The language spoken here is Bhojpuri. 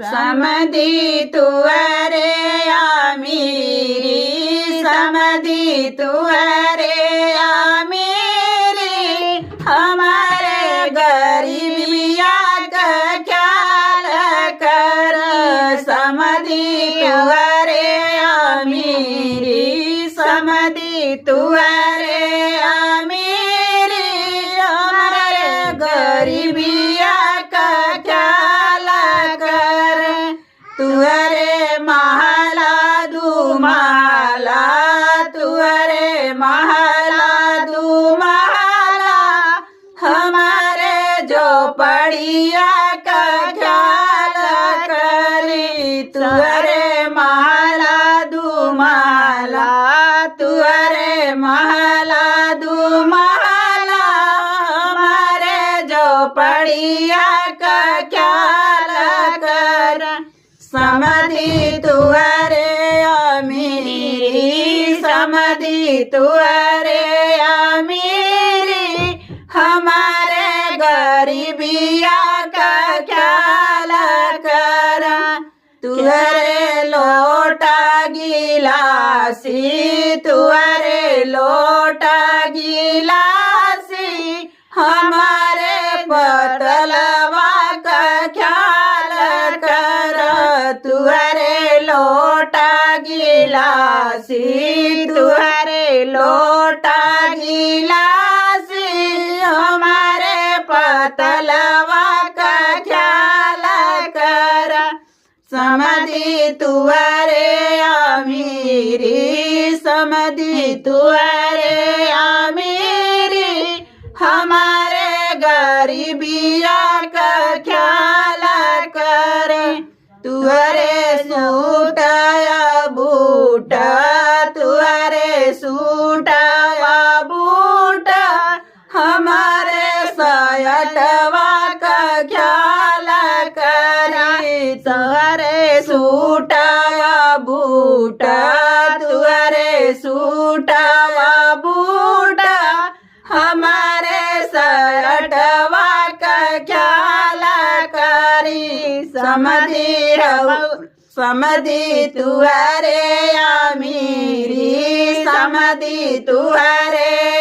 समधी तुअरे आमीरी, समधी तुअरे आमीरी, हमारे गरीबिया का ख्याल कर। समधी तुअरे आमीरी, समधी तुअरे आमीरी, हमारे गरीबिया का ख्याल कर। तुअरे महला दुमाला, तुअरे महला दुमाला, हमारे झोपड़िया का ख्याल करी। तुअरे महला दुमाला, तुअरे महला दुमाला, हमारे झोपड़िया का ख्याल कर। समधी तुअरे आमीरी, समधी तुअरे आमीरी, हमारे गरीबिया का ख्याल कर। तुअरे लोटा गिलासी, तुअरे लोटा गिलासी, हमारे पतलवा का ख्याल कर। तुअरे लोटा गिलासी, तुअरे लोटा गिलासी, हमारे पतलवा का ख्याल कर। समधी तुअरे आमीरी, समधी तुअरे आमीरी, हमारे गरीबिया का ख्याल कर। तुअरे सूटया बूट, तुअरे सूटया बूट, हमारे सयटवा का ख्याल करी। तुअरे सूटया बूट, तुअरे सूटया बूट, हमारे सयटवा का ख्याल करी। समधी समधी तुअरे आमीरी, समधी तुअरे